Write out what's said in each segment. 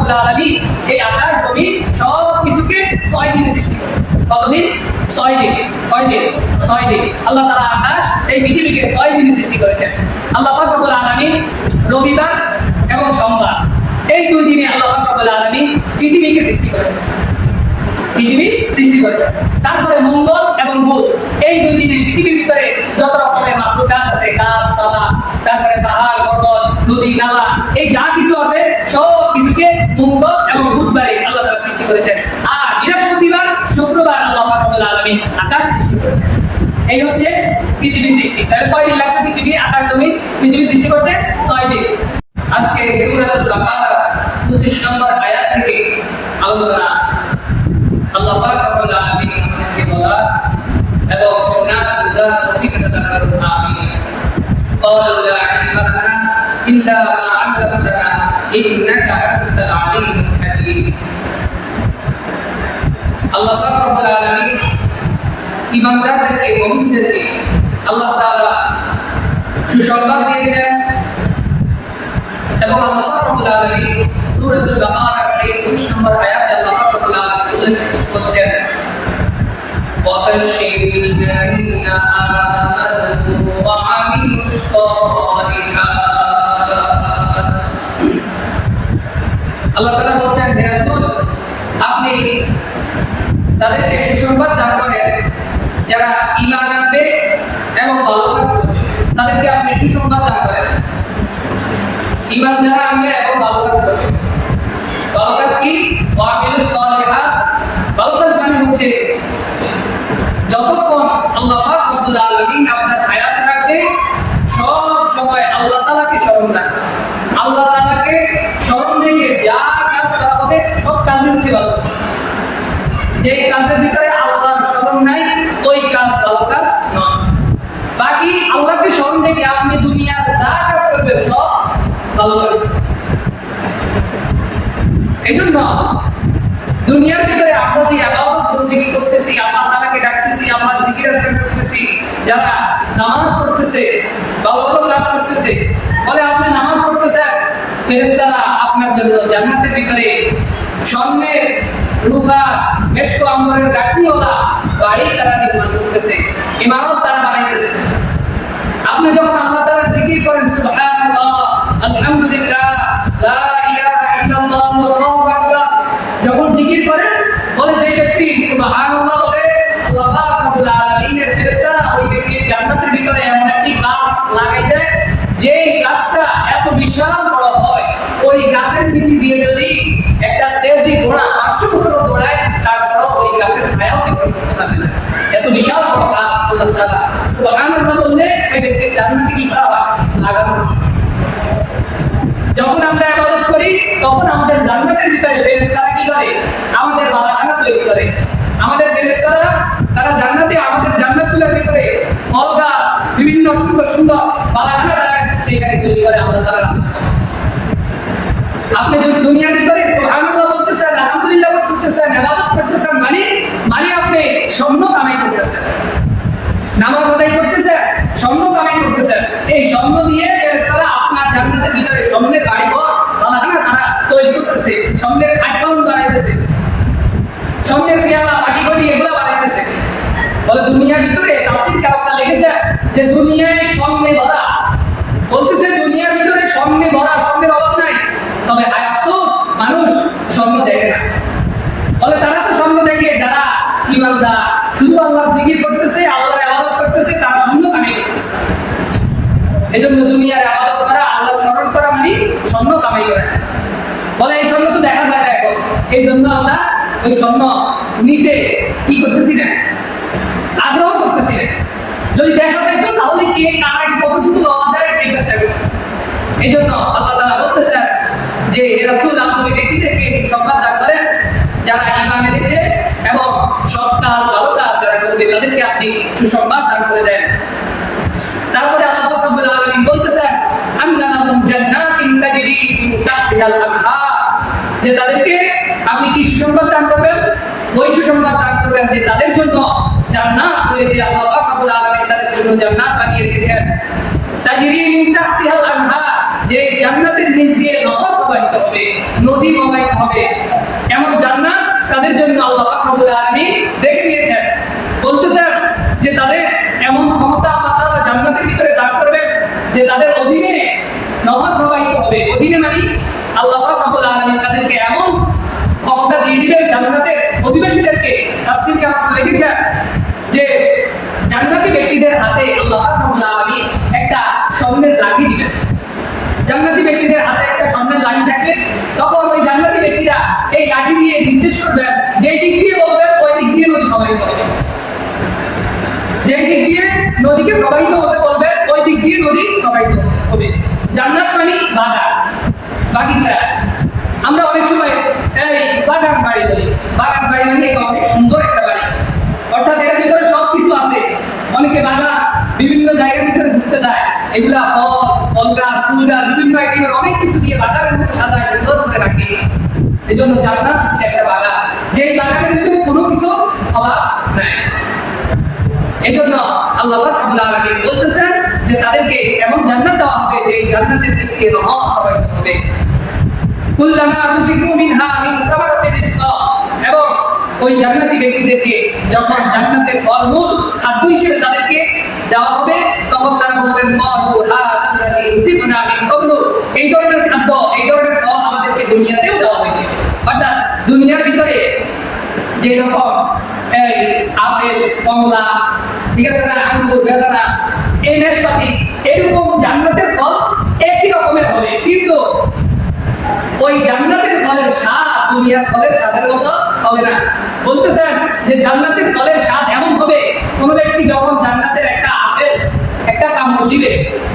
রব্বুল আলামিন এই আকাশ জমি সব কিছুকে 6 দিনে সৃষ্টি করেছেন। কতদিন? 6 দিন। কয় দিন? 6 দিন। আল্লাহ তাআলা আকাশ এই পৃথিবীকে 6 দিনে সৃষ্টি করেছেন। আল্লাহ পাক রব্বুল আলামিন রবিবার এবং সোমবার এই দুই দিনে আল্লাহ পাক রব্বুল আলামিন পৃথিবীকে সৃষ্টি করেছেন। পৃথিবী সৃষ্টি করেছেন। তারপরে মঙ্গল এবং বুধ এই দুই দিনে পৃথিবীর ভিতরে যত রকমের মাখলুকাত আছে, গাছপালা, তারপরে পাহাড় পর্বত, নদী নালা, এই যা কিছু আছে সব কিছুকে মঙ্গল এবং বুধবারে আল্লাহ তাআলা সৃষ্টি করেছেন। আর বৃহস্পতিবার শুক্রবার আল্লাহ পাক রব্বুল আলামিন আকাশ সৃষ্টি করেছেন। এই হচ্ছে পৃথিবী সৃষ্টি। তাহলে কয় দিন লাগছে পৃথিবী আকাশ জমি পৃথিবী সৃষ্টি করতে? 6 দিন। আজকে সূরাতুল বাকারা 25 নম্বর আয়াত থেকে আলোচনা আল্লাহ পাক রব্বুল আলামিন আমাদেরকে বলা এবং শোনার বুঝার তৌফিক দান করুন। আমিন। قالوا لا علم لنا إلا ما علمتنا إنك أنت العليم الحكيم। আল্লাহ পাক রব্বুল আলামিন ইমানদারদেরকে, মুমিনদেরকে আল্লাহ তাআলা সুসংবাদ দিয়েছেন এবং আল্লাহ পাক রব্বুল আলামিন সূরাতুল বাকারার 25 নম্বর আয়াতে আল্লাহ পাক রব্বুল আলামিন উল্লেখ করছেন وَبَشِّرِ الَّذِينَ آمَنُوا وَعَمِلُوا الصَّالِحَاتِ। আল্লাহ তাআলা বলছেন, হে রাসূল, আপনি তাদেরকে সুসংবাদ দান করেন যারা ঈমান আনবে এবং ভালো কাজ করবে। তাদেরকে আপনি সুসংবাদ দান করেন ঈমান যারা আনবে এবং ভালো কাজ করবে। ভালো কাজ কি? ওয়ামিলুস সালিহাত। ভালো কাজ মানে হচ্ছে যতক্ষণ আল্লাহ পাক রব্বুল আলামিন আপনার হায়াত রাখবে সব সময় আল্লাহ তাআলাকে স্মরণ রাখবে। আল্লাহ তাআলাকে স্মরণ রেখে যা কাজ করা হবে সব কাজই হচ্ছে ভালো কাজ। যে কাজের ভিতরে আল্লাহর স্মরণ নাই ওই কাজ ভালো কাজ নয়। বাকি আল্লাহকে স্মরণ রেখে আপনি দুনিয়ার যা কাজ করবেন সব ভালো কাজ। এইজন্য দুনিয়ার ভিতরে আমরা যে ইবাদত বন্দেগী করতেছি, আল্লাহ তাআলাকে ডাকতেছি, আল্লাহর জিকির আজকার করতেছি, যারা নামাজ পড়তেছে, ভালো ভালো কাজ করতেছে, বলে আপনি নামাজ পড়তেছেন, ফেরেশতারা আপনার জন্য জান্নাতের ভিতরে স্বর্ণের, রূপা, মেশক আম্বরের গাঁথনিওয়ালা বাড়ি তারা নির্মাণ করতেছে, ইমারত তারা বানাইতেছে। আপনি যখন আল্লাহ তাআলার জিকির করেন, সুবহানাল্লাহ, আলহামদুলিল্লাহ, লা ইলাহা ইল্লাল্লাহ, আল্লাহু আকবার, যখন জিকির করেন বলে যে ব্যক্তি সুবহানাল্লাহ বলে, আল্লাহ পাক রব্বুল আলামিনের ফেরেশতারা ওই ব্যক্তির জান্নাতের ভিতরে এমন একটি গাছ লাগাই দেয় যে গাছটা এত বিশাল বড় হয়, ওই গাছের নিচে দিয়ে যদি একটা তেজি ঘোড়া 500 বছর দৌড়ায় তারপরও ওই গাছের ছায়াও দেখতে পাবে না। এত বিশাল বড় গাছ আল্লাহ তাআলা সুবহানাল্লাহ বললে ওই ব্যক্তির জান্নাতে কি করা হয়? লাগানো। যখন আমরা ইবাদত করি তখন আমাদের জান্নাতের ভিতরে ফেরেশতারা কি করে? আমাদের বালাখানা তৈরি করে। আমাদের ফেরেশতারা তারা জান্নাতে, আমাদের জান্নাতুলের ভিতরে ফল গাছ, বিভিন্ন সুন্দর সুন্দর বালাখানা তারা সেখানে তৈরি করে আল্লাহ তাআলা। আপনি যদি দুনিয়ার ভিতরে সুবহানাল্লাহ বলতেছেন, আলহামদুলিল্লাহ বলতেছেন, ইবাদত করতেছেন, মানে আপনি স্বর্ণ কামাই করতেছেন। নামাজ আদায় করতেছেন, স্বর্ণ কামাই করতেছেন। এই স্বর্ণ দিয়ে ফেরেশতারা আপনার জান্নাতের ভিতরে স্বর্ণের বাড়িঘর, বালাখানা তারা তৈরি করতেছে, স্বর্ণের খাটপাউন্ড বানাইতেছে, স্বর্ণের পেয়ালা, বাটিঘড়ি এগুলো বানাইতেছে। বলে দুনিয়ার ভিতরে তাফসীর কালামটা লিখেছে যে দুনিয়ায় স্বর্ণে ভরা, বলতেছে দুনিয়ার ভিতরে স্বর্ণে ভরা, স্বর্ণের অভাব নাই। তবে আফসোস, মানুষ স্বর্ণ দেখে না। বলে তারা তো স্বর্ণ দেখে যারা ঈমানদার, শুধু আল্লাহর জিকির করতেছে, আল্লাহর ইবাদত করতেছে, তারা স্বর্ণ কামাই করতেছে। এজন্য দুনিয়ার ইবাদত করা, আল্লাহর স্মরণ করা মানে স্বর্ণ কামাই করা। বলে এই স্বর্ণ তো দেখা যায় না এখন, এই জন্য আমরা ওই স্বর্ণ নিতে কি করতেছি না, আগ্রহ করতেছি না। যদি দেখা যায় তো তাহলে কে কার কতটুকু লওয়া যায় এই চেষ্টা করব। এই জন্য আল্লাহ তাআলা বলতেছেন যে রাসূল আপনি ব্যক্তিদেরকে সুসংবাদ দান করেন যারা ঈমান এনেছে এবং সৎ কাজ, ভালো কাজ যারা করবে তাদেরকে আপনি সুসংবাদ দান করে দেন। তারপরে আল্লাহ রাব্বুল আলামিন বলতেছেন আন্নালাহুম জান্নাতিন তাজরি মিন তাহতিহাল আনহার, যে তাদেরকে আপনি কি সুসংবাদ দান করবেন? ওই সুসংবাদ দান করবেন যে তাদের জন্য জান্নাত রয়েছে। আল্লাহ পাক রব্বুল আলামিন তাদের জন্য জান্নাত বানিয়ে রেখেছেন। তাজরি মিন তাহতিহাল আনহার, যে জান্নাতের নিচ দিয়ে নহর প্রবাহিত হবে, নদী প্রবাহিত হবে, এমন জান্নাত তাদের জন্য আল্লাহ পাক রব্বুল আলামিন রেখে দিয়েছেন। বলতেছেন যে তাদের এমন ক্ষমতা আল্লাহ তাআলা জান্নাতের ভিতরে দান করবেন যে তাদের অধীনে নহর প্রবাহিত হবে। অধীনে মানে আল্লাহ পাক রব্বুল আলামিন তাদেরকে এমন ক্ষমতা দিয়ে দিবেন জান্নাতের অধিবাসীদেরকে। তাফসীরে আপনারা লিখেছেন যে জান্নাতি ব্যক্তিদের হাতে আল্লাহ পাক রব্বুল আলামিন একটা স্বর্ণের লাঠি দিবেন। জান্নাতি ব্যক্তিদের হাতে একটা স্বর্ণের লাঠি থাকবে, তখন ওই জান্নাতি ব্যক্তিরা এই লাঠি দিয়ে নির্দেশ করবেন, যেই দিক দিয়ে বলবেন ওই দিক দিয়ে নদী প্রবাহিত হবে, যেই দিক দিয়ে নদীকে প্রবাহিত হতে বলবেন ওই দিক দিয়ে নদী প্রবাহিত হবে। জান্নাত মানে বাগান, বাগিচা। আমরা অনেক সময় এই বাগান বাড়ি বলি, বাগান বাড়ি মানে অনেক সুন্দর একটা বাড়ি, অর্থাৎ এর ভিতরে সবকিছু আছে। অনেকে বাগান বিভিন্ন জায়গার ভিতরে ঘুরতে যায়, এগুলা ফল, ফল গাছ, ফুল গাছ, বিভিন্ন আইটেমের অনেক কিছু দিয়ে বাগানের মধ্যে সাজায়, সুন্দর করে রাখে। এই জন্য জান্নাত হচ্ছে একটা বাগান, যেই বাগানের ভিতরে কোনো কিছু অভাব নাই। এই জন্য আল্লাহ রাব্বুল আলামিন বলতেছেন যে তাদেরকে এমন জান্নাত দেওয়া হবে যে এই জান্নাতের নিচে নহর প্রবাহিত হবে। কুল্লামা রুজিকু মিনহা মিন সামারাতির রিজকা, এবং ওই জান্নাতি ব্যক্তিদেরকে যখন জান্নাতের ফলমূল খাদ্য হিসেবে তাদেরকে দেওয়া হবে, তখন তারা বলবেন মাহু হাযাল্লাযী রুজিকনা মিন ক্বাবলু, এই ধরনের খাদ্য, এই ধরনের ফল আমাদেরকে দুনিয়াতেও দেওয়া হয়েছে। অর্থাৎ দুনিয়ার ভিতরে যে রকম এই আপেল, কমলা, ঠিক আছে না, আঙ্গুর, বেদানা, এই নাশপাতি, এরকম জান্নাতের ফল একই রকমের হবে, কিন্তু ওই জান্নাতের ফলের স্বাদ দুনিয়ার ফলের স্বাদের মতো হবে না। বলতেছেন যে জান্নাতের ফলের স্বাদ এমন হবে, কোন ব্যক্তি যখন জান্নাতের একটা আপেল একটা কামড় দিবে,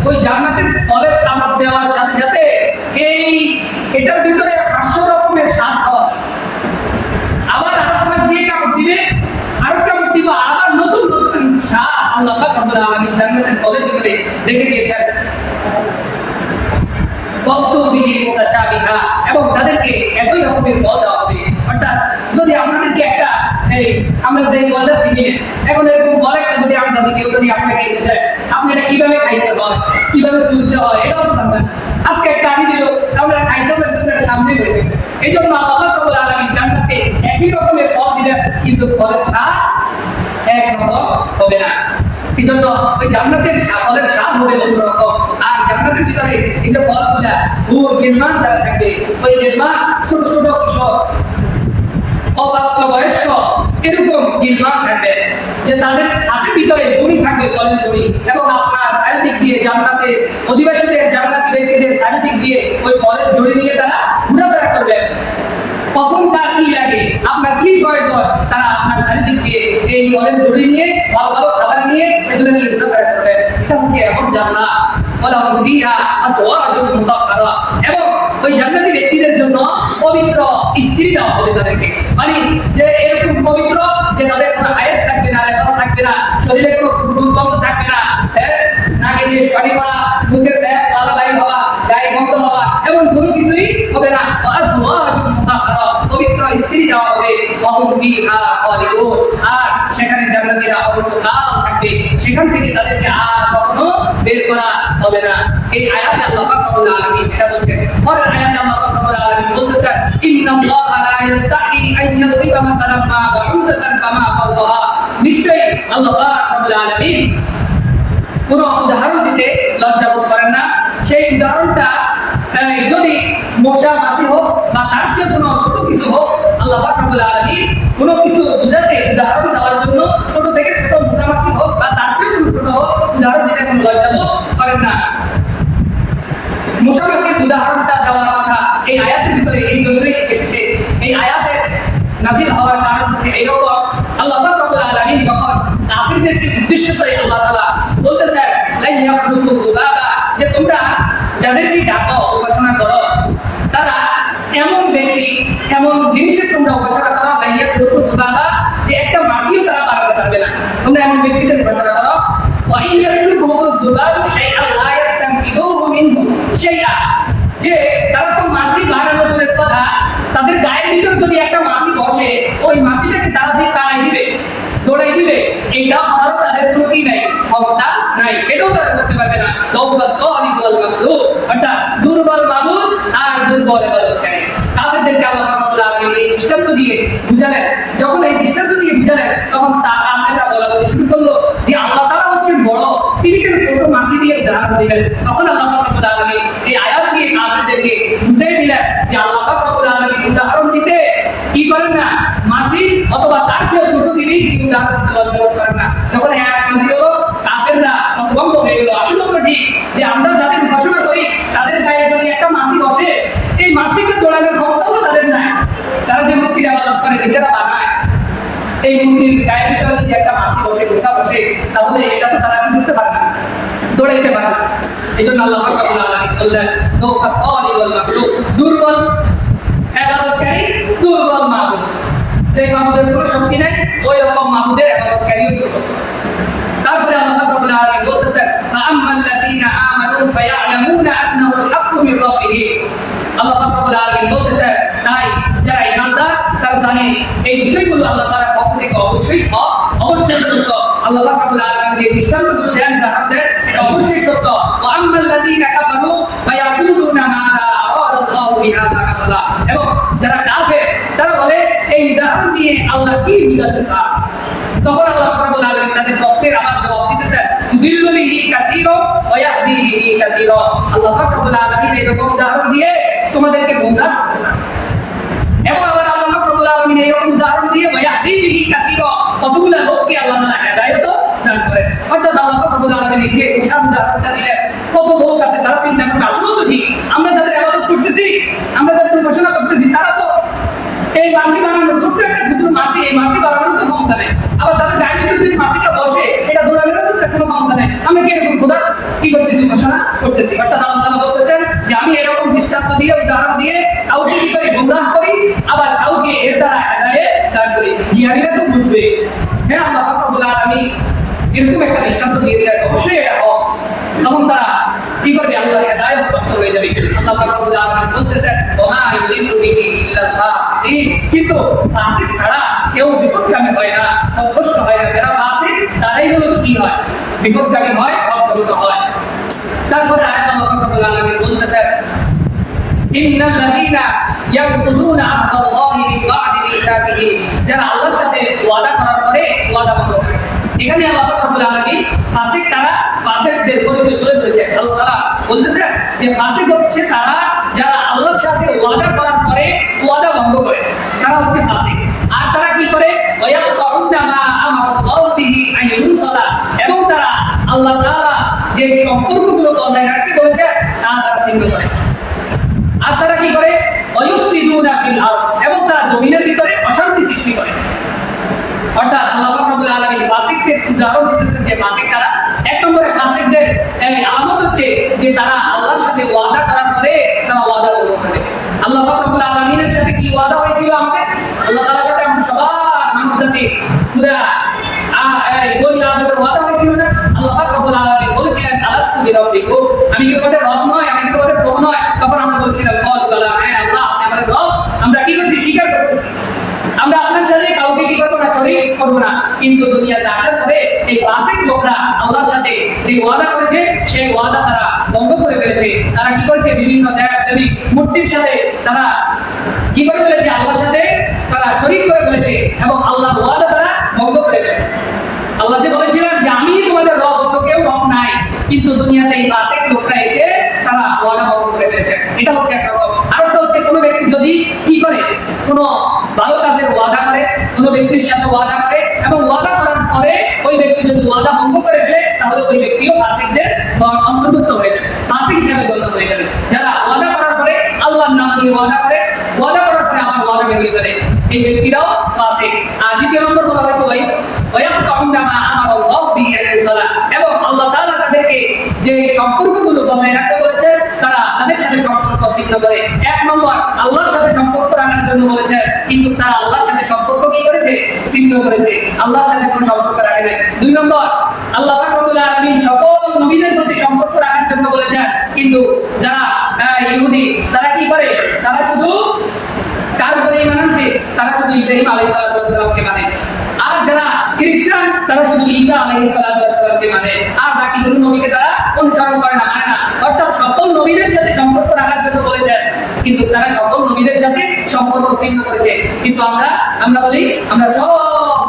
ওই জান্নাতের ফলের কামড় দেওয়ার সাথে সাথে এটার ভিতরে 500 রকমের স্বাদ হয়। আবার আরেকবার দিয়ে কামড় দিবে, আরেক কামড় দিব, আবার নতুন নতুন স্বাদ আল্লাহ পাক রব্বুল আলামিন জান্নাতের ফলের ভিতরে রেখে দিয়েছেন। এবং তাদেরকে একই রকমের ফল দেওয়া হবে। অর্থাৎ যদি আপনাদেরকে একটা আমরা যে ফলটা চিনি, এখন এরকম ফল একটা যদি আপনাদের কেউ যদি আপনাকে দেয়, আপনি এটা কিভাবে খাইতে হয়, কিভাবে চুলতে হয়, এটাও তো জানবেন। আজকে একটা আনি দিল, আমরা খাইতে হবে, এটা সামনে বেরোবে। এই জন্য আল্লাহ রাব্বুল আলামিন জান্নাতে একই রকমের ফল দিবেন, কিন্তু ফলের স্বাদ একরকম হবে না। এই জন্য ওই জান্নাতের ফলের স্বাদ হবে অন্যরকম। আর জান্নাতের ভিতরে এই যে ফলগুলা হুর গিলমান যারা থাকবে, ওই গিলমান ছোট ছোট কিশোর, অপ্রাপ্ত বয়স্ক, এরকম গিলমান থাকবে যে তাদের হাতের ভিতরে ঝুড়ি থাকবে, ফলের ঝুড়ি, এবং আপনার চারিদিক দিয়ে জান্নাতের অধিবাসীদের, জান্নাতি ব্যক্তিদের চারিদিক দিয়ে ওই ফলের ঝুড়ি নিয়ে তারা ঘোরাফেরা করবে। কখন তার কি লাগে, আপনার কি প্রয়োজন, তারা আপনার চারিদিক দিয়ে এই ফলের ঝুড়ি নিয়ে, ভালো ভালো খাবার নিয়ে এগুলো নিয়ে ঘোরাফেরা করবে। এটা হচ্ছে এমন জান্নাত, ওয়ালাহুম ফিহা আজওয়াজুন মুতাহহারা, এবং ওই জান্নাতি ব্যক্তিদের জন্য পবিত্র স্ত্রী দেওয়া হবে তাদেরকে। মানে যে এরকম পবিত্র যে তাদের কোনো হায়াত থাকবে না, লেবাস থাকবে না, শরীরে কোনো দুর্গন্ধ থাকবে না, নাকে দিয়ে পানি পড়া, মুখে স্যাপ লালা বাইর হওয়া, গায়ে গন্ধ হওয়া, এমন কোনো কিছুই হবে না। আজওয়াজুন মুতাহহারা, পবিত্র স্ত্রী দেওয়া হবে। ওয়াহুম ফিহা খালিদুন, আর সেখানে জান্নাতীরা অনন্তকাল থাকবে, সেখান থেকে তাদেরকে আর কখনো বের করা হবে না। এই আয়াতে আল্লাহ পাক রব্বুল আলামিন এটা বলছেন। পরের আয়াতে আল্লাহ পাক রব্বুল আলামিন বলতেছেন, ইন্নাল্লাহা লা ইস্তাহি আন ইয়াদরিবা মাসালান মা বাউদাতান কামা ফাওয়াহা, নিশ্চয়ই আল্লাহ পাক রব্বুল আলামিন কোন উদাহরণ দিতে লজ্জা বোধ করেন না। সেই উদাহরণটা যদি মশা মাছি হোক বা তার চেয়ে কোনো ছোট কিছু হোক, আল্লাহ পাক রব্বুল আলামিন কোনো কিছু বুঝাতে উদাহরণ দেওয়ার জন্য ছোট থেকে ছোট মশা মাছি হোক বা তার চেয়ে কোনো ছোট হোক, উদাহরণ দিতে কোনো লজ্জা বোধ করেন না। মশা মাছির উদাহরণটা দেওয়ার কথা এই আয়াতের ভিতরে এই জন্যই এসেছে। এই আয়াতের নাযিল হওয়ার কারণ হচ্ছে এরকম, আল্লাহ পাক রব্বুল আলামিন যখন কাফিরদেরকে উদ্দেশ্য করে আল্লাহ তাআলা বলতেছেন, লা ইয়াখলুকু যুবাবা, যে তোমরা যাদেরকে ডাকো, উপাসনা করো, তারা এমন ব্যক্তি, এমন জিনিসের তোমরা উপাসনা করো, লা ইয়াখলুকু যুবাবা, যে একটা মাছিও তারা বানাতে পারবে না। তোমরা এমন ব্যক্তিদের উপাসনা করো। ওয়া ইন ইয়াখলুকুহু যুবাবু শাইআন লা ইয়াস্তানকিদুহু মিনহু শাইআ, যে তারা তো মাছি বানানো দূরের কথা, তাদের গায়ের ভিতরে যদি একটা মাছি বসে, ওই মাছিটাকে তারা দিয়ে তাড়াই দিবে, দৌড়াই দিবে, এইটাও আরো তাদের কোনো কি নাই, ক্ষমতা নাই, এটাও তারা করতে পারবে না। দৌবাত তালিব ওয়াল মাকলুব, অর্থাৎ দুর্বল ইবাদতকারী। কাফেরদেরকে আল্লাহ রাব্বুল আলামিন এই দৃষ্টান্ত দিয়ে বুঝালেন। যখন এই দৃষ্টান্ত দিয়ে বুঝালেন তখন কাফেররা বলা শুরু করলো যে আল্লাহ তাআলা হচ্ছেন বড়, তিনি কেন ছোট মাছি দিয়ে উদাহরণ দিবেন? তখন আল্লাহ রাব্বুল আলামিন এই আয়াত দিয়ে কাফেরদেরকে বুঝিয়ে দিলেন যে আল্লাহ রাব্বুল আলামিন উদাহরণ দিতে কি করেন না, মাছি অথবা তার চেয়ে ছোট জিনিস দিয়ে উদাহরণ দিতে ব্যবহার করেন না। যখন এই আয়াত নাযিল হলো কাফেররা হতভম্ব হয়ে গেল। আসলে তো ঠিক যে আমরা যাদের উপাসনা করি তাদের গায়ে যদি একটা মাছি বসে, এই মাছিকে দৌড়ানোর ক্ষমতাও তো তাদের নাই। তারা যে মূর্তির ইবাদত করে নিজেরা বানায়, এই মূর্তির গায়ের ভিতরে যদি একটা মাছি বসে, গোছা বসে, তাহলে এটা তো তারা কি করতে পারে না, দৌড়াইতে পারে না। এই জন্য আল্লাহ রাব্বুল আলামিন বললেন দৌফা তালিব ওয়াল মাকলুব, দুর্বল ইবাদতকারী, দুর্বল মাবুদ। যে মাবুদের কোনো শক্তি নাই ওই রকম মাবুদের ইবাদতকারীও দুর্বল। তারপরে আল্লাহ রাব্বুল আলামিন বলতেছেন ফাআম্মাল্লাযীনা আমানু ফায়া'লামুনা আন্নাহুল হাক্কু মির রাব্বিহিম। আল্লাহ রাব্বুল আলামিন বলতেছেন তাই যারা ঈমানদার তারা জানে এই বিষয়গুলো আল্লাহ তাআলার পক্ষ থেকে অবশ্যই হক, অবশ্যই সত্য। আল্লাহ রাব্বুল আলামিন যে দৃষ্টান্তগুলো দেন তাদের এটা অবশ্যই সত্য। ওয়াআম্মাল্লাযীনা কাফারু ফায়াকুলুনা মাযা আরাদাল্লাহু বিহাযা মাসালা। এবং যারা কাফের তারা বলে এই উদাহরণ দিয়ে আল্লাহ কি বুঝাতে চান? তখন আল্লাহ রাব্বুল আলামিন তাদের প্রশ্নের আবার জবাব দিতেছেন ইউদিল্লু বিহি কাসীরা ওয়া ইয়াহদি বিহি কাসীরা। আল্লাহ রাব্বুল আলামিন এরকম উদাহরণ দিয়ে তোমাদেরকে গোমরাহ করতেছেন। এবং আবার আল্লাহ রাব্বুল আলামিন এরকম উদাহরণ দিয়ে ওয়া ইয়াহদি বিহি কাসীরা কতগুলো লোককে আল্লাহ তাআলা হেদায়েত দান করেন। অর্থাৎ আল্লাহ রাব্বুল আলামিন এই যে উদাহরণটা দিলেন, কত লোক আছে তারা চিন্তা করবে আসলেও তো ঠিক, আমরা যাদের ইবাদত করতেছি, আমরা যাদের উপাসনা করতেছি, তারা তো এই মাছি বানানোর ছোট্ট একটা ক্ষুদ্র মাছি, এই মাছি বানানোর তো ক্ষমতা নেই। আবার তাদের গায়ে ভিতরে যদি মাছিটা বসে, এটা দৌড়ানোর তো কোনো ক্ষমতা নেই। আমি কি এরকম খোদা কি করতেছি, উপাসনা করতেছি। অর্থাৎ আল্লাহ তাআলা বলতেছেন যে আমি এরকম দৃষ্টান্ত দিয়ে, উদাহরণ দিয়ে কাউকে কি করি, গোমরাহ করি, আবার কাউকে এর দ্বারা হেদায়েত দান করি। জ্ঞানীরা তো বুঝবে, হ্যাঁ আল্লাহ রাব্বুল আলামিন এরকম একটা দৃষ্টান্ত দিয়েছেন, অবশ্যই এটা হক। তখন তারা কি করবে, আল্লাহর হেদায়েত প্রাপ্ত হয়ে যাবে। আল্লাহ রাব্বুল আলামিন বলতেছেন ওমা ইউদিল্লু বিহি ইল্লাল ফাসিকিন। কিন্তু ফাসিক ছাড়া কেউ বিপথগামী হয় না, পথভ্রষ্ট হয় না। যারা ফাসিক তারাই মূলত কি হয়, বিপথগামী হয়, পথভ্রষ্ট হয়। তারপরে আয়াত আল্লাহ রাব্বুল আলামিন বলতেছেন ইন্নাল্লাযীনা ইয়াকুতুনা আহদাল্লাহি মিন বা'দি মিসাকিহি। যারা আল্লাহর সাথে ওয়াদা করার পরে ওয়াদা ভঙ্গ করে। এখানে আল্লাহ রাব্বুল আলামিন ফাসিক তারা, ফাসিকদের পরিচয় তুলে ধরেছেন। আল্লাহ তাআলা বলতেছেন যে ফাসিক হচ্ছে তারা যারা আল্লাহর সাথে ওয়াদা করার পরে ওয়াদা ভঙ্গ করে, তারা হচ্ছে ফাসিক। আর তারা কি করে, ওয়ায়াকুতুনা মা আমারাল্লাহু বিহি আন ইউসালা। এবং তারা আল্লাহ তাআলা যে সম্পর্কগুলো বজায় রাখতে বলেছেন তা তারা ছিন্ন করে। আর তারা কি করে, ওয়ায়ুফসিদুনা ফিল আরদ। এবং তারা জমিনের ভিতরে অশান্তি সৃষ্টি করে। অর্থাৎ আল্লাহ রাব্বুল আলামিন ফাসিকদের উদাহরণ দিতেছেন যে ফাসিক কারা। এক নম্বরে ফাসিকদের আলামত হচ্ছে যে তারা আল্লাহর সাথে ওয়াদা করার পরে তারা ওয়াদা ভঙ্গ করে। আল্লাহ রাব্বুল আলামিনের সাথে কি ওয়াদা হয়েছিল আমাদের? আল্লাহ তাআলার সাথে আমরা সবার মানুষ জাতি পুরা বনি আদমের ওয়াদা হয়েছিল না? আল্লাহ রাব্বুল আলামিন বলেছিলেন আলাস্তু বিরাব্বিকুম, আমি কি তোমাদের রব নয়, আমি কি তোমাদের প্রভু নয়? তখন আমরা বলছিলাম ক্বালু বালা, হ্যাঁ আল্লাহ আপনি আমাদের রব। আমরা কি করছি, স্বীকার করতেছি। আমরা আপনার সাথে কাউকে কি করবো না, শরীক করবো না। কিন্তু দুনিয়াতে আসার পরে এই ফাসিক লোকরা আল্লাহর সাথে যে ওয়াদা করেছে সেই ওয়াদা তারা ভঙ্গ করে ফেলেছে। তারা কি করেছে, বিভিন্ন দেবী মূর্তির সাথে তারা কি করে ফেলেছে, আল্লাহর সাথে তারা শরীক করে ফেলেছে এবং আল্লাহর ওয়াদা তারা ভঙ্গ করে ফেলেছে। আল্লাহ যে বলেছিলেন যে আমি তোমাদের রব, অন্য কেউ রব নাই, কিন্তু দুনিয়াতে এই ফাসিক লোকরা এসে তারা ওয়াদা ভঙ্গ করে ফেলেছে। এটা হচ্ছে এক রকম। আর একটা হচ্ছে কোনো ব্যক্তি যদি কি করে, কোনো ভালো কাজের ওয়াদা করে, কোনো ব্যক্তির সাথে ওয়াদা করে এবং ওয়াদা করার পরে ওই ব্যক্তি যদি ওয়াদা ভঙ্গ করে ফেলে তাহলে ওই ব্যক্তিও ফাসিকদের অন্তর্ভুক্ত হয়ে যাবে, ফাসিক হিসাবে গণ্য হয়ে যাবে। যারা ওয়াদা করার পরে আল্লাহর নাম নিয়ে ওয়াদা করে, ওয়াদা করার পরে আবার ওয়াদা ভেঙে ফেলে, এই ব্যক্তিরাও ফাসিক। আর দ্বিতীয় নম্বর বলা হয়েছে ওয়ায়াকুতুনা মা আমারাল্লাহু বিহি আন ইউসালা। এবং আল্লাহ তাআলা তাদেরকে যে সম্পর্কগুলো বজায় রাখতে বলেছেন তারা তাদের সাথে সম্পর্ক ছিন্ন করে। এক নম্বর আল্লাহর সাথে সম্পর্ক রাখার জন্য বলেছেন, কিন্তু তারা আল্লাহর সাথে সম্পর্ক কি করেছে, ছিন্ন করেছে, আল্লাহর সাথে কোনো সম্পর্ক রাখে নাই। দুই নম্বর আল্লাহ রাব্বুল আলামিন সকল নবীদের প্রতি সম্পর্ক রাখার জন্য বলেছেন, কিন্তু যারা ইহুদি তারা কি করে, তারা শুধু কার উপরে ঈমান আনছে, তারা শুধু ইব্রাহিম আলাইহিস সালামকে মানে। আর যারা খ্রিস্টান তারা শুধু ঈসা আলাইহিস সালামকে মানে, আর বাকি কোনো নবীকে তারা অনুসরণ করে না, মানে না। অর্থাৎ সকল নবীদের সাথে সম্পর্ক রাখার জন্য বলেছেন, কিন্তু তারা সকল নবীদের সাথে সম্পর্ক ছিন্ন করেছে। কিন্তু আমরা বলি আমরা সব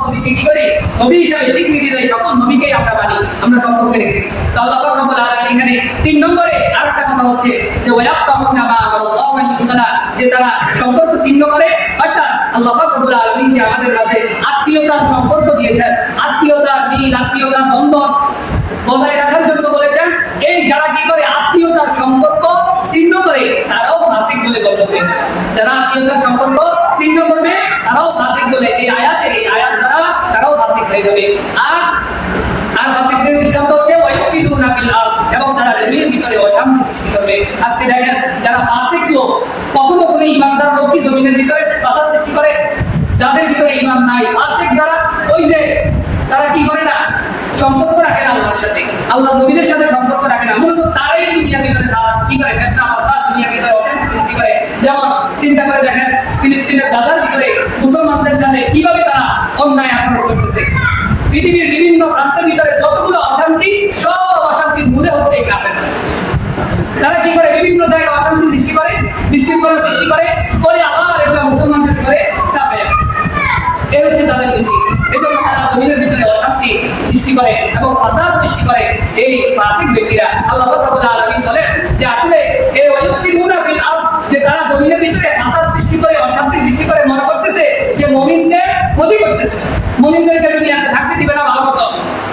নবীকে কি করি, নবী হিসাবে স্বীকৃতি দেই, সকল নবীকেই আমরা মানি, আমরা সম্পর্কে রেখেছি। তো আল্লাহ পাক রব্বুল আলামিন এখানে 3 নম্বরে আরেকটা কথা হচ্ছে যে ওয়ায়াক্তামুনা মা আল্লাহু আলাইহি, যে তারা সম্পর্ক ছিন্ন করে, অর্থাৎ আল্লাহ পাক রব্বুল আলামিন যে আমাদের মাঝে আত্মীয়তার সম্পর্ক দিয়েছেন, আত্মীয়তার দিন, আত্মীয়তার বন্ধন বজায় রাখার জন্য বলেছেন, এই যারা কি করে আত্মীয়তার সম্পর্ক ছিন্ন করে তারাও ফাসিক বলে গণ্য হবে। যারা আত্মীয়তার সম্পর্ক ছিন্ন করবে তারাও ফাসিক বলে এই আয়াত দ্বারা তারাও ফাসিক হয়ে যাবে। আর ফাসিকদের দৃষ্টান্ত হচ্ছে ওয়াইসিদুনা ফিল আরদ, এবং তারা জমির ভিতরে অশান্তি সৃষ্টি করবে। আজকে দেখেন যারা ফাসিক লোক, কখনো কোনো ইমানদার লোক কি জমিনের ভিতরে বাধা সৃষ্টি করে? যাদের ভিতরে ঈমান নাই, ফাসিক যারা, ওই যে তারা কি করে না, সম্পর্ক রাখে না আল্লাহর সাথে, আল্লাহ নবীদের সাথে সম্পর্ক রাখে না, মূলত তারাই দুনিয়ার ভিতরে কি করে, ফিতনা ফাসাদ দুনিয়ার ভিতরে অশান্তি সৃষ্টি করে। যেমন চিন্তা করে দেখেন ফিলিস্তিনের গাজার ভিতরে মুসলমানদের সাথে কিভাবে তারা অন্যায় আচরণ করতেছে। পৃথিবীর বিভিন্ন প্রান্তের ভিতরে যতগুলো অশান্তি, সব অশান্তির মূলে হচ্ছে এই কাফের। তারা কি করে বিভিন্ন জায়গায় অশান্তি সৃষ্টি করে, বিশৃঙ্খলা সৃষ্টি করে, আবার এগুলো মুসলমানদের ভিতরে চাপে। এই হচ্ছে তাদের নীতি। এজন্য তারা জমিনের ভিতরে অশান্তি সৃষ্টি করে এবং ফাসাদ সৃষ্টি করে। এই ফাসিক ব্যক্তিরা আল্লাহ রাব্বুল আলামিন বলেন যে আসলে এই ওয়াইসিমুনা ফিল আরদ, যে তারা জমিনের ভিতরে ফাসাদ সৃষ্টি করে, অশান্তি সৃষ্টি করে, মনে করতেছে যে মুমিনদের ক্ষতি করতেছে, মুমিনদেরকে দুনিয়াতে থাকতে দিবে না,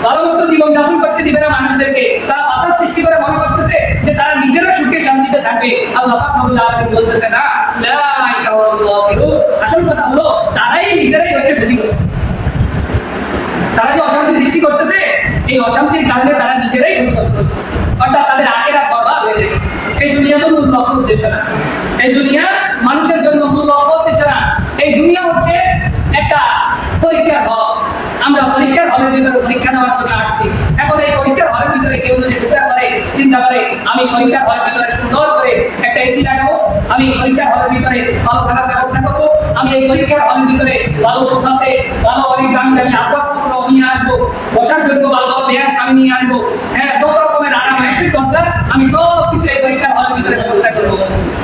ভালো মতো জীবন যাপন করতে দিবে না মানুষদেরকে। তারা ফাসাদ সৃষ্টি করে মনে করতেছে যে তারা নিজেরা সুখে শান্তিতে থাকবে। আল্লাহ পাক রব্বুল আলামিন বলতেছে না, লা ইলাহা ইল্লাল্লাহ, আসল কথা হলো তারাই নিজেরাই হচ্ছে ক্ষতিগ্রস্ত। তারা যে অশান্তি সৃষ্টি করতেছে, এই অশান্তির কারণে তারা নিজেরাই ক্ষতিগ্রস্ত হচ্ছে, অর্থাৎ তাদের আখিরাত বরবাদ হয়ে যাচ্ছে। এই দুনিয়া তো মূল লক্ষ্য উদ্দেশ্য না, এই দুনিয়া মানুষের জন্য মূল লক্ষ্য উদ্দেশ্য না। এই দুনিয়া হচ্ছে একটা পরীক্ষার হল। আমরা পরীক্ষার হলের ভিতরে পরীক্ষা দেওয়ার জন্য আসছি। এখন এই পরীক্ষার হলের ভিতরে কেউ যদি ঢুকার পরে চিন্তা করে আমি পরীক্ষার হলের ভিতরে সুন্দর করে একটা এসি লাগাবো, আমি পরীক্ষার হলের ভিতরে ভালো থাকার ব্যবস্থা করবো, আমি এই পরীক্ষার হলের ভিতরে ভালো সোফা সেট, ভালো অনেক দামি আসবাবপত্র নিয়ে আসবো, বসার জন্য ভালো ভালো ব্যাগ আমি নিয়ে আসবো, হ্যাঁ যত রকমের আরামায়েশের দরকার আমি সব কিছু এই পরীক্ষার হলের ভিতরে ব্যবস্থা করবো।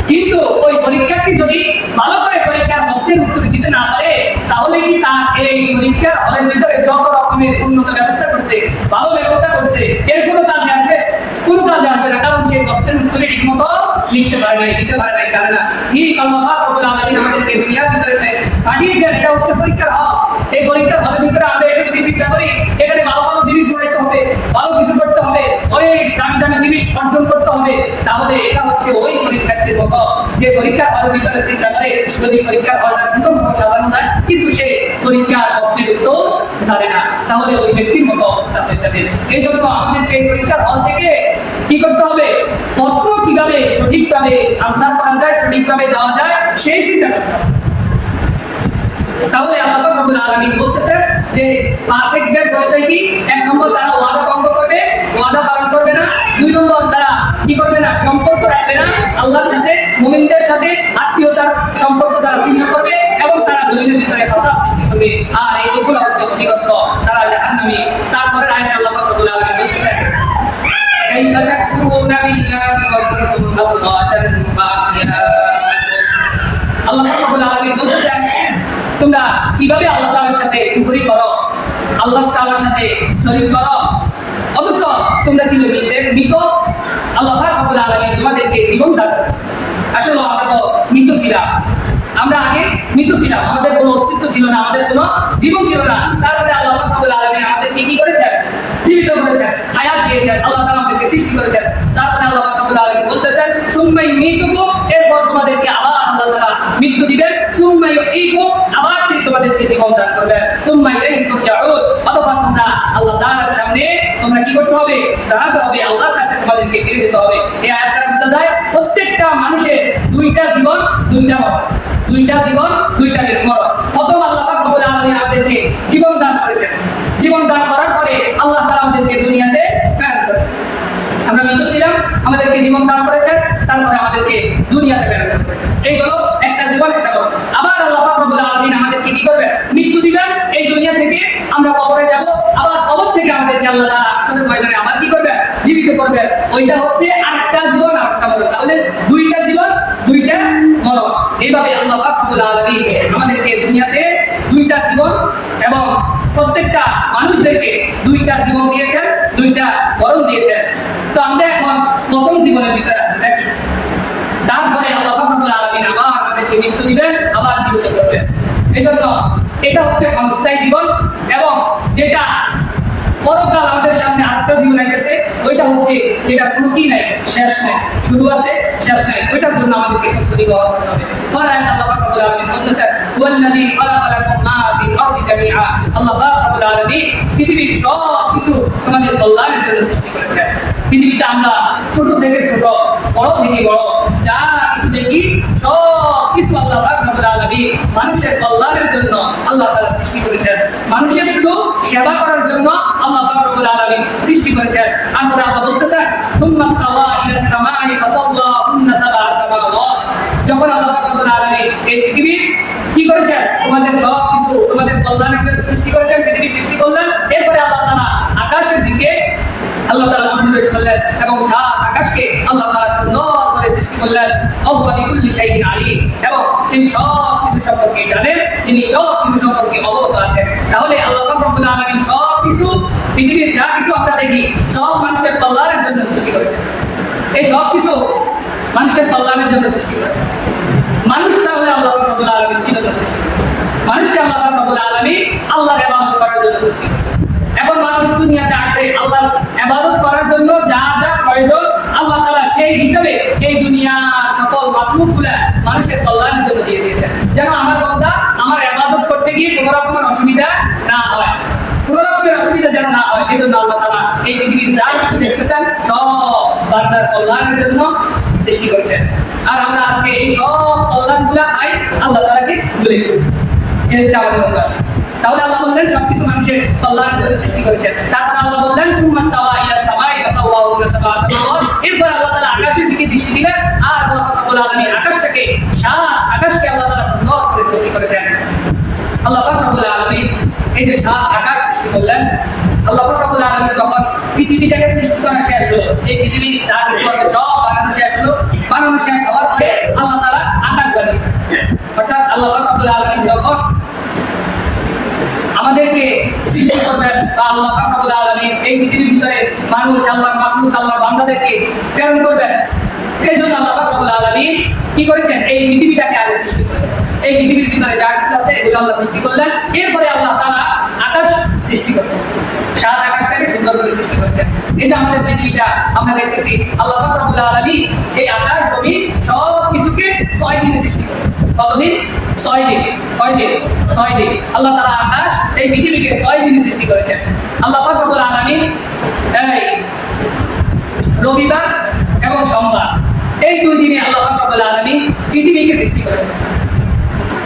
কিন্তু ওই পরীক্ষার্থী যদি ভালো করে পরীক্ষার প্রশ্নের উত্তর দিতে না পারে, তাহলে কি তার এই পরীক্ষার হলের ভিতরে যত রকমের উন্নত ব্যবস্থা করছে, ভালো ব্যবস্থা করছে, এর কোনো কাজে আসবে? কোনো কাজে আসবে না, কারণ সেই প্রশ্নের উত্তরে ঠিক মতো লিখতে পারে নাই, দিতে পারে নাই। কারণ এই আল্লাহ রাব্বুল আলামিন আমাদেরকে দুনিয়ার ভিতরে পাঠিয়েছেন, এটা হচ্ছে পরীক্ষার হল। এই পরীক্ষার হলের ভিতরে আমরা এসে যদি চিন্তা করি এখানে ভালো ভালো জিনিস বানাইতে হবে, ভালো কিছু করতে হবে, অনেক দামি দামি জিনিস অর্জন করতে হবে, তাহলে এটা হচ্ছে ওই পরীক্ষার্থীর মতো যে পরীক্ষার হলের ভিতরে চিন্তা করে যদি পরীক্ষার হলটা সুন্দর মতো সাজানো যায় কিন্তু সে পরীক্ষার প্রশ্নের উত্তর জানে না, তাহলে ওই ব্যক্তির মতো অবস্থা হয়ে যাবে। এই জন্য আমাদেরকে এই পরীক্ষার হল থেকে কি করতে হবে? প্রশ্ন কিভাবে সঠিকভাবে আনসার করা যায়, সঠিকভাবে দেওয়া যায়, সেই চিন্তা করতে হবে। তাহলে আল্লাহ রাব্বুল আলামিন বলতেছেন যে ফাসিকদের পরিচয় কি? 1 নম্বর তারা ওয়াদা ভঙ্গ করবে, ওয়াদা পালন করবে না। 2 নম্বর তারা কি করবে না, সম্পর্ক রাখবে না আল্লাহর সাথে, মুমিনদের সাথে আত্মীয়তার সম্পর্ক তারা ছিন্ন করবে এবং তারা জমিনের ভিতরে ফাসাদ সৃষ্টি করবে। আর এই লোকগুলো হচ্ছে ক্ষতিগ্রস্ত, তারা জাহান্নামী। তারপরে আয়াতে আল্লাহ রাব্বুল আলামিন বলতেছেন কাইফা তাকফুরুনা বিল্লাহি ওয়া কুনতুম আমওয়াতান ফাআহইয়াকুম। আল্লাহ রাব্বুল আলামিন বলতেছেন তোমরা কিভাবে আল্লাহ তাআলার সাথে কুফরি করো, আল্লাহ তাআলার সাথে শরীক করো, অথচ তোমরা ছিল মৃত। আল্লাহ রাব্বুল আলামিন তোমাদেরকে জীবন দান করেছেন। আসলে আমরা তো মৃত ছিলাম, আমরা আগে মৃত ছিলাম, আমাদের কোনো অস্তিত্ব ছিল না, আমাদের কোনো জীবন ছিল না। তারপরে আল্লাহ রাব্বুল আলামিন আমাদেরকে কি করেছেন? জীবিত করেছেন, হায়াত দিয়েছেন, আল্লাহ তাআলা আমাদেরকে সৃষ্টি করেছেন। তারপরে আল্লাহ রাব্বুল আলামিন বলতেছেন সুম্মা ইউমীতুকুম, এরপর তোমাদেরকে আবার আল্লাহ তাআলা মৃত্যু দিবেন। সুম্মা ইউহয়ীকুম, আবার তিনি তোমাদেরকে জীবন দান করবেন। সুম্মা ইলাইহি তুরজাউন, অতঃপর তোমরা আল্লাহ তাআলার সামনে তোমরা কি করতে হবে? দাঁড়াতে হবে, আল্লাহর কাছে তোমাদেরকে ফিরে যেতে হবে। এই আয়াত দ্বারা বোঝা যায় প্রত্যেকটা মানুষের 2টা জীবন 2টা মরণ, 2টা জীবন 2টা মরণ। প্রথম আল্লাহ পাক রব্বুল আলামিন আমাদেরকে জীবন দান করেছেন, জীবন দান করার পরে আল্লাহ তাআলা আমাদেরকে দুনিয়াতে প্রেরণ করেছেন। আমরা মৃত ছিলাম, আমাদেরকে জীবন দান করেছেন, তারপরে আমাদেরকে দুনিয়াতে প্রেরণ করেছেন। এই হলো একটা জীবন, একটা মরণ। আবার আল্লাহ পাক রব্বুল আলামিন আমাদেরকে কি করবেন? মৃত্যু দিবেন। এই দুনিয়া থেকে আমরা কবরে যাব, আবার কবর থেকে আমাদেরকে আল্লাহ তাআলা আসরের ময়দানে আবার কি করবেন? জীবিত করবেন। ওইটা হচ্ছে আরেকটা জীবন, আরেকটা মরণ। তাহলে 2টা জীবন 2টা আলামিন আমাদেরকে দুনিয়াতে দুইটা জীবন এবং প্রত্যেকটা মানুষদেরকে দুইটা জীবন দিয়েছেন, দুইটা মরণ দিয়েছেন। তো আমরা এখন প্রথম জীবনের ভিতরে আছি নাকি? তারপরে আল্লাহ রাব্বুল আলামিন আবার আমাদেরকে মৃত্যু দিবেন, আবার জীবিত করবেন। এজন্য এটা হচ্ছে ক্ষণস্থায়ী জীবন, এবং যেটা পরকাল আমাদের সামনে আরেকটা জীবন আইতেছে, ওইটা হচ্ছে যেটা কোনো কি নাই, শেষ নাই, শুরু আছে শেষ নাই, ওইটার জন্য আমাদেরকে প্রস্তুতি গ্রহণ করতে হবে। ফরায়াত আল্লাহ রাব্বুল আলামিন বলতেছেন ওয়াল্লাযী খালাকা লাকুম মা ফিল আরদি জামিআ, আল্লাহ রাব্বুল আলামিন পৃথিবীর সব কিছু তোমাদের কল্যাণের জন্য সৃষ্টি করেছেন। পৃথিবীতে আমরা ছোট থেকে ছোট, বড় থেকে বড় যা কিছু দেখি সব কিছু আল্লাহ রাব্বুল আলামিন মানুষের কল্যাণের জন্য আল্লাহ তাআলা সৃষ্টি করেছেন। মানুষের শুধু সেবা করার জন্য আল্লাহ রাব্বুল আলামিন সৃষ্টি করেছেন। আমরা আল্লাহ বলতেছেন সুম্মা ইস্তাওয়া ইলাস সামাই ফাসাওয়াহুন্না সাবআ সামাওয়াত, যখন আল্লাহ রাব্বুল আলামিন এই পৃথিবী কি করেছেন, তোমাদের সব কিছু তোমাদের কল্যাণের জন্য সৃষ্টি করেছেন, পৃথিবী সৃষ্টি করলেন। এরপরে আল্লাহ তাআলা আকাশের দিকে আল্লাহ তাআলা মনোনিবেশ করলেন এবং সাত আকাশকে আল্লাহ তাআলা সুন্দর করে সৃষ্টি করলেন। ওয়া বিকুল্লি শাইইন আলীম, এবং তিনি সব কিছু সম্পর্কে জানেন, তিনি সব কিছু সম্পর্কে অবগত আছেন। তাহলে আল্লাহ রাব্বুল আলামিন সব কিছু পৃথিবীর যা কিছু আমরা দেখি সব মানুষের কল্যাণের জন্য সৃষ্টি করেছেন। এই সব কিছু মানুষের কল্যাণের জন্য সৃষ্টি করেছেন। মানুষ তাহলে আল্লাহ রাব্বুল আলামিন কি জন্য সৃষ্টি করেছেন? মানুষকে আল্লাহ রাব্বুল আলামিন আল্লাহর ইবাদত করার জন্য সৃষ্টি করেছেন। এখন মানুষ দুনিয়াতে আসে আল্লাহর ইবাদত করার জন্য, যা যা প্রয়োজন আল্লাহ তাআলা সেই হিসাবে এই দুনিয়ার সকল মাখলুকগুলা মানুষের কল্যাণের জন্য দিয়ে দিয়েছেন, যেন আমার বান্দা আমার ইবাদত করতে গিয়ে কোনো রকমের অসুবিধা না হয়, কোনো রকমের অসুবিধা যেন না হয়। এই জন্য আল্লাহ তাআলা এই পৃথিবীর যা কিছু দেখতেছেন সব বান্দার কল্যাণের জন্য সৃষ্টি করেছেন। আর আমরা আজকে এই সব কল্যাণগুলা পাই আল্লাহ তাআলাকে ভুলে গেছি। এই হচ্ছে আমাদের অভ্যাস। তাহলে আল্লাহ বললেন সবকিছু মানুষের কল্যাণের জন্য সৃষ্টি করেছেন। তারপর আল্লাহ বললেন সুম্মা ইস্তাওয়া ইলাস সামাই ফাসাওয়াহুন্না সাবআ সামাওয়াত, এরপর আল্লাহ তাআলা আকাশের দিকে দৃষ্টি দিলেন, আর আল্লাহ রাব্বুল আলামিন আকাশটাকে, সাত আকাশকে আল্লাহ তাআলা সুন্দর করে সৃষ্টি করেছেন। আল্লাহ রাব্বুল আলামিন এই যে সাত আকাশ সৃষ্টি করলেন, আল্লাহ রাব্বুল আলামিন যখন পৃথিবীটাকে সৃষ্টি করা শেষ হলো, এই পৃথিবীর যা কিছু আছে সব বানানো শেষ হলো, বানানো শেষ হওয়ার পরে আল্লাহ তাআলা আকাশ বানিয়েছেন। অর্থাৎ আল্লাহ রাব্বুল আলামিন যখন আমাদেরকে সৃষ্টি করবেন, বা আল্লাহ রাব্বুল আলামিন এই পৃথিবীর ভিতরে মানুষ, আল্লাহর মাখলুক, আল্লাহর বান্দাদেরকে প্রেরণ করবেন, এই জন্য আল্লাহ রাব্বুল আলামিন কি করেছেন, এই পৃথিবীটাকে আগে সৃষ্টি করেছেন। এই পৃথিবীর ভিতরে যা কিছু আছে এগুলো আল্লাহ সৃষ্টি করলেন। এরপরে আল্লাহ তাআলা আকাশ সৃষ্টি করেছেন, সাত আকাশটাকে সুন্দর করে সৃষ্টি করেছেন। এই যে আমাদের পৃথিবীটা আমরা দেখতেছি, আল্লাহ রাব্বুল আলামিন এই আকাশ জমি সব কিছুকে 6 দিনে সৃষ্টি করেছেন। কতদিন? 6 দিন। কয় দিন? 6 দিন। আল্লাহ তাআলা আকাশ এই পৃথিবীকে 6 দিনে সৃষ্টি করেছেন। আল্লাহ রাব্বুল আলামিন এই রবিবার এবং সোমবার এই 2 দিনে আল্লাহ রাব্বুল আলামিন পৃথিবীকে সৃষ্টি করেছেন,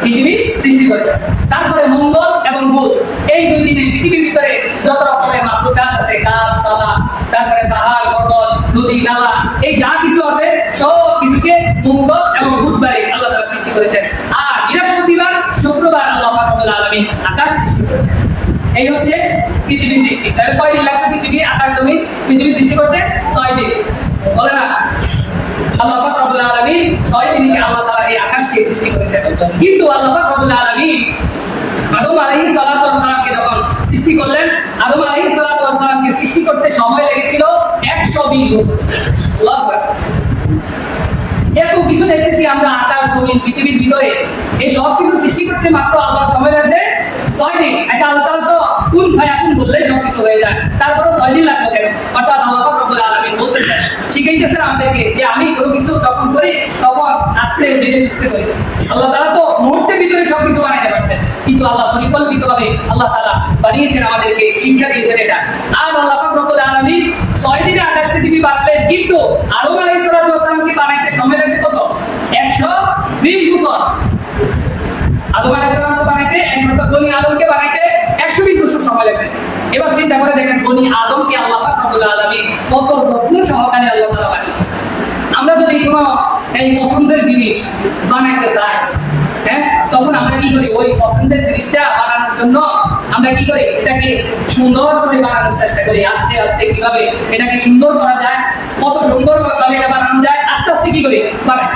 পৃথিবী সৃষ্টি করেছেন। তারপরে মঙ্গল এবং বুধ এই 2 দিনে পৃথিবীর ভিতরে যত রকমের মাখলুকাত আছে, গাছপালা, তারপরে পাহাড় পর্বত, নদী নালা, এই যা কিছু আছে সব কিছুকে মঙ্গল এবং বুধবারে আল্লাহ তাআলা সৃষ্টি করেছেন। আর বৃহস্পতিবার, শুক্রবার আল্লাহ রাব্বুল আলামিন আকাশ সৃষ্টি করেছেন। এই হচ্ছে পৃথিবী সৃষ্টি। তাহলে কয় দিন লাগছে পৃথিবী, আকাশ জমি পৃথিবী সৃষ্টি করতে? 6 দিন। বলে না আল্লাহ রাব্বুল আলামিন 6 দিনে আল্লাহ তাআলা এই আকাশকে সৃষ্টি করেছেন। কিন্তু আল্লাহ রাব্বুল আলামিন আদম আলাইহিস সালাতু ওয়াস সালামকে যখন সৃষ্টি করলেন, আদম আলাইহিস সালাতু ওয়াস সালামকে সৃষ্টি করতে সময় লেগেছিল 120 বছর। আল্লাহু আকবার। এত কিছু দেখতেছি আমরা আকাশ জমি পৃথিবীর ভিতরে, এই সব কিছু সৃষ্টি করতে মাত্র আল্লাহর সময় লাগছে 6 দিন। আচ্ছা, আল্লাহ তাআলা তো কোন ফায়াকুন বললেই সব কিছু হয়ে যায়, তারপরে 6 দিন লাগবে কেন? অর্থাৎ আল্লাহ রাব্বুল আলামিন বলতেছেন, শিখাইতেছেন আমাদেরকে যে আমি কোনো কিছু যখন করি তখন আস্তে ধীরে সুস্থে করি। আল্লাহ তাআলা তো মুহূর্তের ভিতরে সবকিছু বানাইতে পারতেন, কিন্তু আল্লাহ পরিকল্পিতভাবে আল্লাহ তাআলা বানিয়েছেন, আমাদেরকে শিক্ষা দিয়েছেন এটা। আর আল্লাহ রাব্বুল আলামিন 6 দিনে আকাশ পৃথিবী বানালেন, কিন্তু আদম আলাইহিস সালাতু ওয়াস সালামকে বানাইতে সময় লাগছে কত? 120 বছর। আদম আলাইহিস সালামকে বানাইতে, বনি আদমকে বানাইতে 120 বছর সময় লাগছে। এবার চিন্তা করে দেখেন, বনি আদমকে আল্লাহ রাব্বুল আলামিন কত যত্ন সহকারে আল্লাহ তাআলা বানিয়েছেন। আমরা যদি কোনো এই পছন্দের জিনিস বানাইতে চাই, হ্যাঁ, তখন আমরা কি করি? ওই পছন্দের জিনিসটা বানানোর জন্য আমরা কি করি? এটাকে সুন্দর করে বানানোর চেষ্টা করি। আস্তে আস্তে কিভাবে এটাকে সুন্দর করা যায়, কত সুন্দর ভাবে এটা বানানো যায়, আস্তে আস্তে কি করি? বানাই।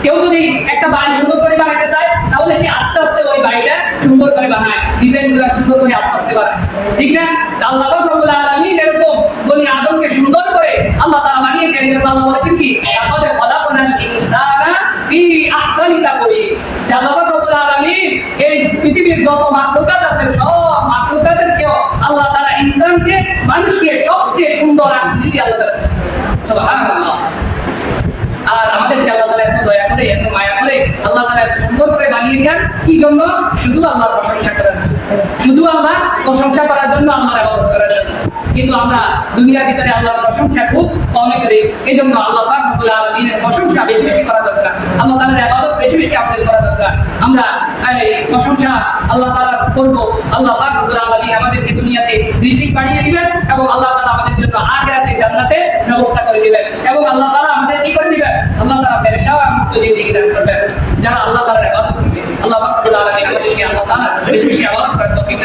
কেউ যদি একটা বাড়ি সুন্দর করে বানাইতে চায়, তাহলে তাহলে সে আস্তে আস্তে ওই বাড়িটা সুন্দর করে বানায়, ডিজাইনগুলো সুন্দর করে আস্তে আস্তে বানায়, ঠিক না? আল্লাহ রাব্বুল আলামিন এরকম বনি আদমকে সুন্দর করে আল্লাহ তাআলা বানিয়েছেন। এই জন্য আল্লাহ বলেছেন কি, লাকাদ খালাকনাল ইনসানা ফি আহসানি তাকওয়িম। আল্লাহ রাব্বুল আলামিন এই পৃথিবীর যত মাখলুকাত আছে সব মাখলুকাতের চেয়ে আল্লাহ তাআলা ইনসানকে, মানুষকে সবচেয়ে সুন্দর আকৃতি দিয়ে আল্লাহ তাআলা, সুবহানাল্লাহ। আর আমাদেরকে আল্লাহ তাআলা এত দয়া করে, এত মায়া করে আল্লাহ তাআলা এত সুন্দর করে বানিয়েছেন কি জন্য? শুধু আল্লাহর প্রশংসা করার জন্য, শুধু আল্লাহ প্রশংসা করার জন্য, আল্লাহর ইবাদত করার জন্য। কিন্তু আমরা দুনিয়ার ভিতরে আল্লাহর প্রশংসা খুব কমই করি। এই জন্য আল্লাহ পাক রব্বুল আলামিনের প্রশংসা বেশি বেশি করা দরকার, আল্লাহ তাআলার ইবাদত বেশি বেশি আমাদের করা দরকার। আমরা এই প্রশংসা আল্লাহ তাআলার করব। আল্লাহ পাক রব্বুল আলামিন আমাদেরকে দুনিয়াতে রিজিক বাড়িয়ে দিবেন এবং আল্লাহ তাআলা আমাদের জন্য আখিরাতে জান্নাতে ব্যবস্থা করে দিবেন এবং আল্লাহ তাআলা আমাদের কি করে দিবেন? আল্লাহ তাআলা পেরেশান মুক্ত জিন্দেগি দান করবেন যারা আল্লাহ তাআলার ইবাদত করবে। আল্লাহ পাক রব্বুল আলামিন আমাদেরকে আল্লাহ তাআলার বেশি বেশি ইবাদত করার তৌফিক